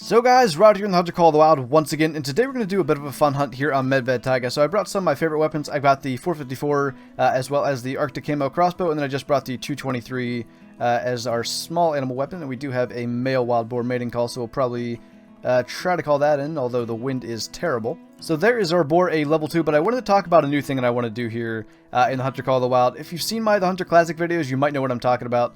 So guys, we're out here in the Hunter Call of the Wild once again, and today we're going to do a bit of a fun hunt here on Medved-Taiga. So I brought some of my favorite weapons. I got the 454 as well as the Arctic Camo crossbow, and then I just brought the 223 as our small animal weapon, and we do have a male wild boar mating call, so we'll probably try to call that in, although the wind is terrible. So there is our boar, a level 2, but I wanted to talk about a new thing that I want to do here in the Hunter Call of the Wild. If you've seen my The Hunter Classic videos, you might know what I'm talking about.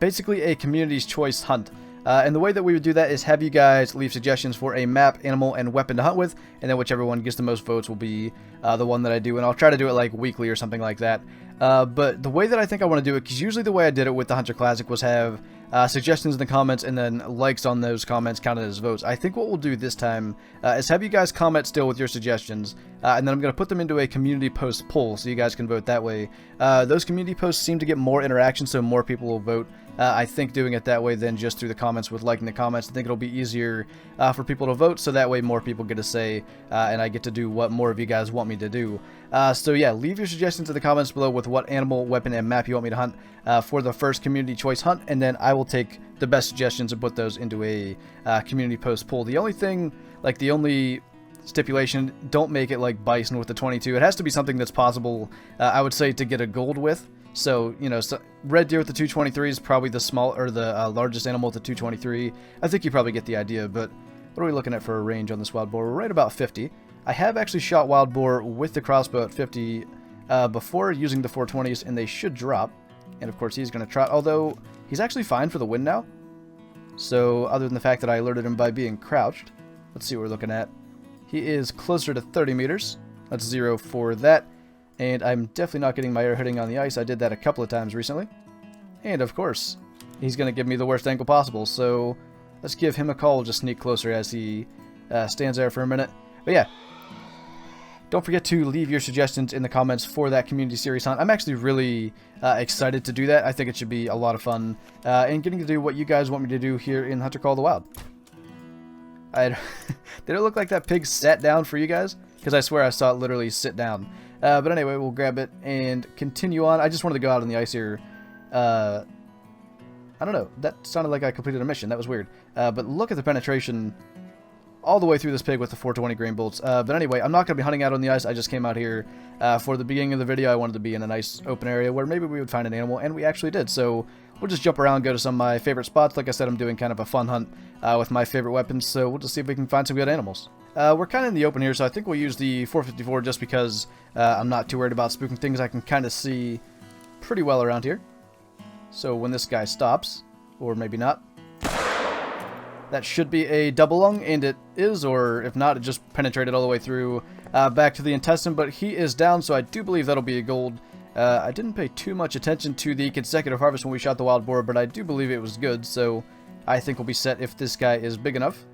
Basically a community's choice hunt. And the way that we would do that is have you guys leave suggestions for a map, animal, and weapon to hunt with, and then whichever one gets the most votes will be the one that I do, and I'll try to do it like weekly or something like that. But the way that I think I want to do it, because usually the way I did it with the Hunter Classic was have suggestions in the comments and then likes on those comments counted as votes. I think what we'll do this time is have you guys comment still with your suggestions, and then I'm going to put them into a community post poll so you guys can vote that way. Those community posts seem to get more interaction, so more people will vote. I think doing it that way than just through the comments with liking the comments. I think it'll be easier for people to vote, so that way more people get a say, and I get to do what more of you guys want me to do. So yeah, leave your suggestions in the comments below with what animal, weapon, and map you want me to hunt for the first community choice hunt, and then I will take the best suggestions and put those into a community post poll. The only thing, like the only stipulation, don't make it like bison with the 22. It has to be something that's possible, I would say, to get a gold with. So, you know, red deer with the 223 is probably the largest animal with the 223. I think you probably get the idea, but what are we looking at for a range on this wild boar? We're right about 50. I have actually shot wild boar with the crossbow at 50 before using the 420s, and they should drop. And of course he's going to trot, although he's actually fine for the wind now. So, other than the fact that I alerted him by being crouched, let's see what we're looking at. He is closer to 30 meters. That's 0 for that. And I'm definitely not getting my air hitting on the ice. I did that a couple of times recently. And of course, he's going to give me the worst angle possible. So let's give him a call. We'll just sneak closer as he stands there for a minute. But yeah, don't forget to leave your suggestions in the comments for that community series hunt. I'm actually really excited to do that. I think it should be a lot of fun. And getting to do what you guys want me to do here in Hunter Call of the Wild. Did it look like that pig sat down for you guys? Because I swear I saw it literally sit down. But anyway, we'll grab it and continue on. I just wanted to go out on the ice here. I don't know. That sounded like I completed a mission. That was weird. But look at the penetration all the way through this pig with the 420 grain bolts. But anyway, I'm not going to be hunting out on the ice. I just came out here for the beginning of the video. I wanted to be in a nice open area where maybe we would find an animal, and we actually did. So we'll just jump around, go to some of my favorite spots. Like I said, I'm doing kind of a fun hunt with my favorite weapons, so we'll just see if we can find some good animals. We're kind of in the open here, so I think we'll use the 454 just because I'm not too worried about spooking things. I can kind of see pretty well around here. So when this guy stops, or maybe not, that should be a double lung, and it is, or if not, it just penetrated all the way through back to the intestine, but he is down, so I do believe that'll be a gold. I didn't pay too much attention to the consecutive harvest when we shot the wild boar, but I do believe it was good, so I think we'll be set if this guy is big enough.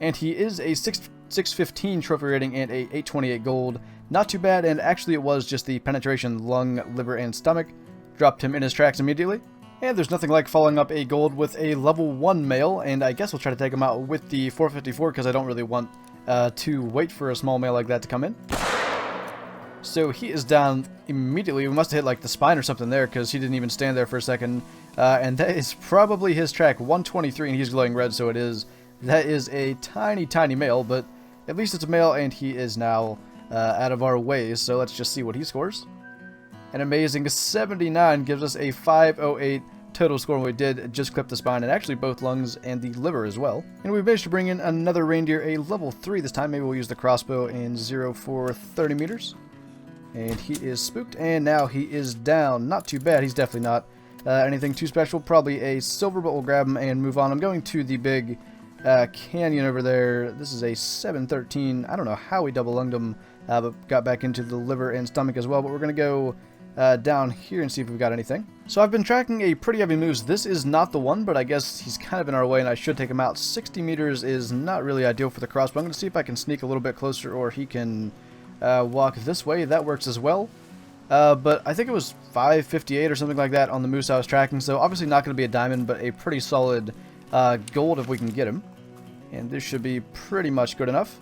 And he is a 615 trophy rating and a 828 gold. Not too bad, and actually it was just the penetration, lung, liver, and stomach. Dropped him in his tracks immediately. And there's nothing like following up a gold with a level 1 male, and I guess we'll try to take him out with the 454 because I don't really want to wait for a small male like that to come in. So he is down immediately. We must have hit like the spine or something there because he didn't even stand there for a second. And that is probably his track, 123, and he's glowing red, so it is. That is a tiny, tiny male, but at least it's a male, and he is now out of our way, so let's just see what he scores. An amazing 79 gives us a 508 total score, and we did just clip the spine, and actually both lungs and the liver as well. And we managed to bring in another reindeer, a level 3 this time. Maybe we'll use the crossbow in 0 for 30 meters. And he is spooked, and now he is down. Not too bad. He's definitely not anything too special. Probably a silver, but we'll grab him and move on. I'm going to the big canyon over there. This is a 713. I don't know how we double lunged him, but got back into the liver and stomach as well. But we're going to go down here and see if we've got anything. So I've been tracking a pretty heavy moose. This is not the one, but I guess he's kind of in our way, and I should take him out. 60 meters is not really ideal for the crossbow. I'm going to see if I can sneak a little bit closer, or he can walk this way. That works as well. But I think it was 558 or something like that on the moose I was tracking. So obviously not going to be a diamond, but a pretty solid gold if we can get him. And this should be pretty much good enough.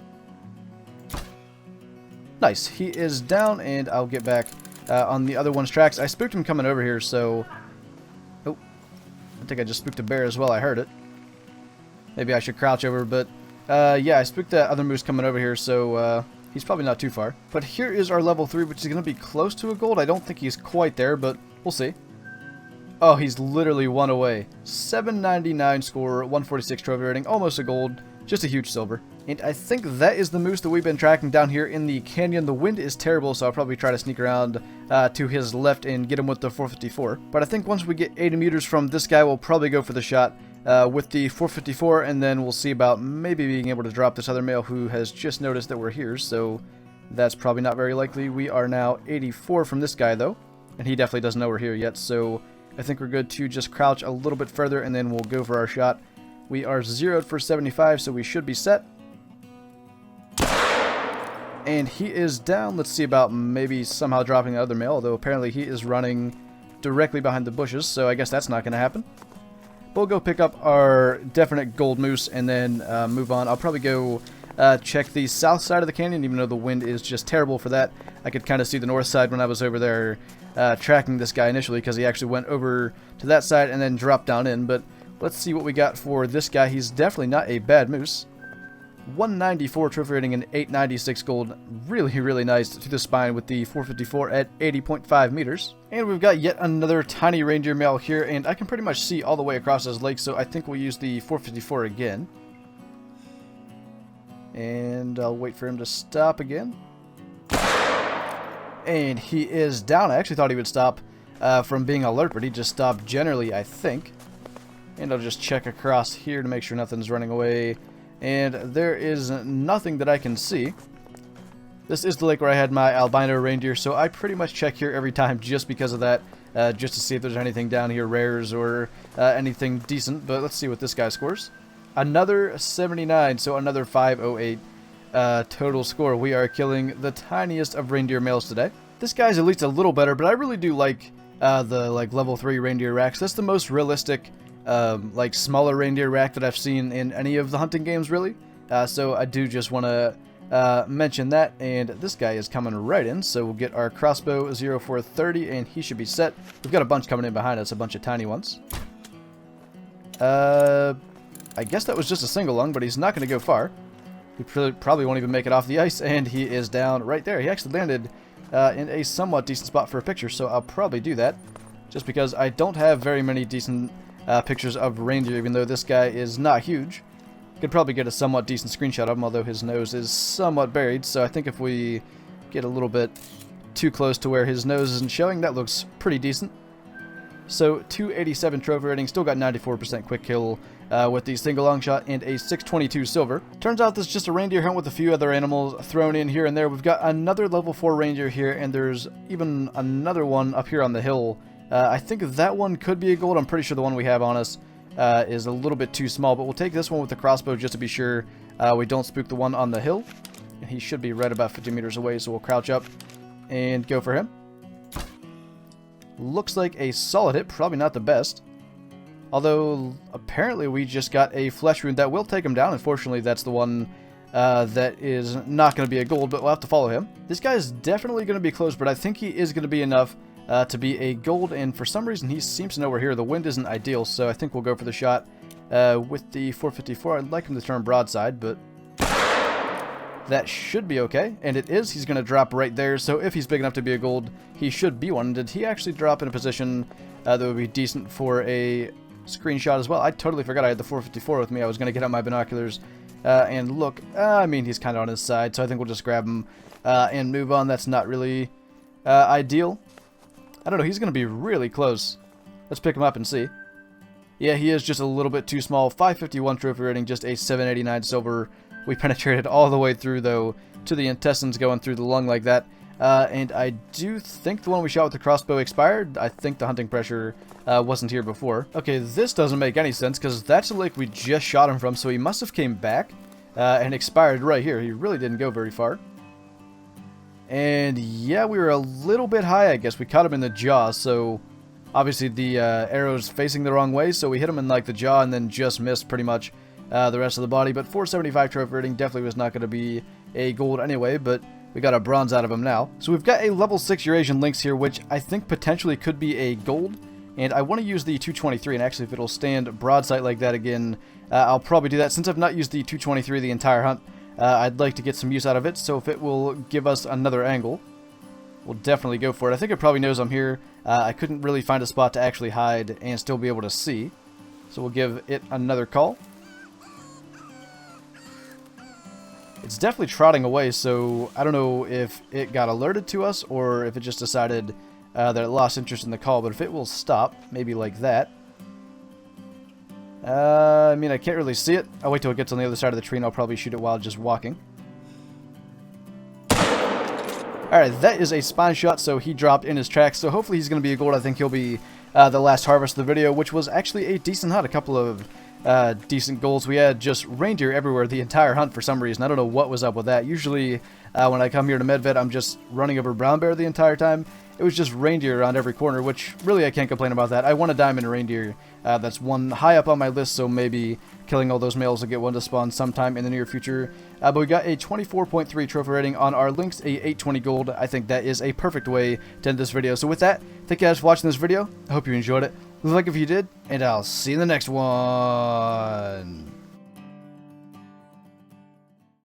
Nice. He is down, and I'll get back on the other one's tracks. I spooked him coming over here, so... Oh, I think I just spooked a bear as well. I heard it. Maybe I should crouch over, but yeah, I spooked that other moose coming over here, so he's probably not too far. But here is our level 3, which is going to be close to a gold. I don't think he's quite there, but we'll see. Oh, he's literally one away. 799 score, 146 trophy rating, almost a gold, just a huge silver. And I think that is the moose that we've been tracking down here in the canyon. The wind is terrible, so I'll probably try to sneak around to his left and get him with the 454. But I think once we get 80 meters from this guy, we'll probably go for the shot with the 454, and then we'll see about maybe being able to drop this other male who has just noticed that we're here, so that's probably not very likely. We are now 84 from this guy, though, and he definitely doesn't know we're here yet, so I think we're good to just crouch a little bit further, and then we'll go for our shot. We are zeroed for 75, so we should be set. And he is down. Let's see about maybe somehow dropping the other male, although apparently he is running directly behind the bushes, so I guess that's not going to happen. We'll go pick up our definite gold moose and then move on. I'll probably go check the south side of the canyon, even though the wind is just terrible for that. I could kind of see the north side when I was over there tracking this guy initially, because he actually went over to that side and then dropped down in. But let's see what we got for this guy. He's definitely not a bad moose. 194 trophy rating and 896 gold. Really, really nice to the spine with the 454 at 80.5 meters. And we've got yet another tiny reindeer male here, and I can pretty much see all the way across his lake, so I think we'll use the 454 again. And I'll wait for him to stop again. And he is down. I actually thought he would stop from being alert, but he just stopped generally, I think. And I'll just check across here to make sure nothing's running away. And there is nothing that I can see. This is the lake where I had my albino reindeer, so I pretty much check here every time just because of that, just to see if there's anything down here, rares or anything decent. But let's see what this guy scores. Another 79, so another 508 total score. We are killing the tiniest of reindeer males today. This guy's at least a little better, but I really do like the level 3 reindeer racks. That's the most realistic like smaller reindeer rack that I've seen in any of the hunting games, really. So I do just want to mention that. And this guy is coming right in, so we'll get our crossbow 0430, and he should be set. We've got a bunch coming in behind us, a bunch of tiny ones. I guess that was just a single lung, but he's not going to go far. He probably won't even make it off the ice, and he is down right there. He actually landed in a somewhat decent spot for a picture, so I'll probably do that, just because I don't have very many decent pictures of reindeer, even though this guy is not huge. Could probably get a somewhat decent screenshot of him, although his nose is somewhat buried, so I think if we get a little bit too close to where his nose isn't showing, that looks pretty decent. So 287 trophy rating, still got 94% quick kill with the single long shot and a 622 silver. Turns out this is just a reindeer hunt with a few other animals thrown in here and there. We've got another level 4 reindeer here, and there's even another one up here on the hill. I think that one could be a gold. I'm pretty sure the one we have on us is a little bit too small, but we'll take this one with the crossbow just to be sure we don't spook the one on the hill. And he should be right about 50 meters away, so we'll crouch up and go for him. Looks like a solid hit, probably not the best. Although, apparently we just got a flesh wound that will take him down. Unfortunately, that's the one that is not going to be a gold, but we'll have to follow him. This guy is definitely going to be close, but I think he is going to be enough to be a gold, and for some reason he seems to know we're here. The wind isn't ideal, so I think we'll go for the shot with the 454. I'd like him to turn broadside, but that should be okay, and it is. He's going to drop right there, so if he's big enough to be a gold, he should be one. Did he actually drop in a position that would be decent for a screenshot as well? I totally forgot I had the 454 with me. I was going to get out my binoculars and look. I mean, he's kind of on his side, so I think we'll just grab him and move on. That's not really ideal. I don't know, he's going to be really close. Let's pick him up and see. Yeah, he is just a little bit too small. 551 trophy rating, just a 789 silver. We penetrated all the way through, though, to the intestines going through the lung like that. And I do think the one we shot with the crossbow expired. I think the hunting pressure wasn't here before. Okay, this doesn't make any sense, because that's the lake we just shot him from, so he must have came back and expired right here. He really didn't go very far. And yeah, we were a little bit high, I guess. We caught him in the jaw, so obviously the arrow's facing the wrong way, so we hit him in like the jaw and then just missed pretty much the rest of the body. But 475 trophy rating definitely was not going to be a gold anyway, but we got a bronze out of him now. So we've got a level 6 Eurasian lynx here, which I think potentially could be a gold. And I want to use the 223, and actually if it'll stand broadside like that again, I'll probably do that. Since I've not used the 223 the entire hunt, I'd like to get some use out of it, so if it will give us another angle, we'll definitely go for it. I think it probably knows I'm here. I couldn't really find a spot to actually hide and still be able to see, so we'll give it another call. It's definitely trotting away, so I don't know if it got alerted to us or if it just decided that it lost interest in the call, but if it will stop, maybe like that. I mean, I can't really see it. I'll wait till it gets on the other side of the tree and I'll probably shoot it while just walking. Alright, that is a spine shot, so he dropped in his tracks, so hopefully he's going to be a gold. I think he'll be the last harvest of the video, which was actually a decent hunt. A couple of decent goals. We had just reindeer everywhere the entire hunt for some reason. I don't know what was up with that. Usually when I come here to Medved, I'm just running over brown bear the entire time. It was just reindeer around every corner, which really I can't complain about that. I want a diamond reindeer. That's one high up on my list, so maybe killing all those males will get one to spawn sometime in the near future. But we got a 24.3 trophy rating on our links, a 820 gold. I think that is a perfect way to end this video. So with that, thank you guys for watching this video. I hope you enjoyed it. Leave a like if you did, and I'll see you in the next one.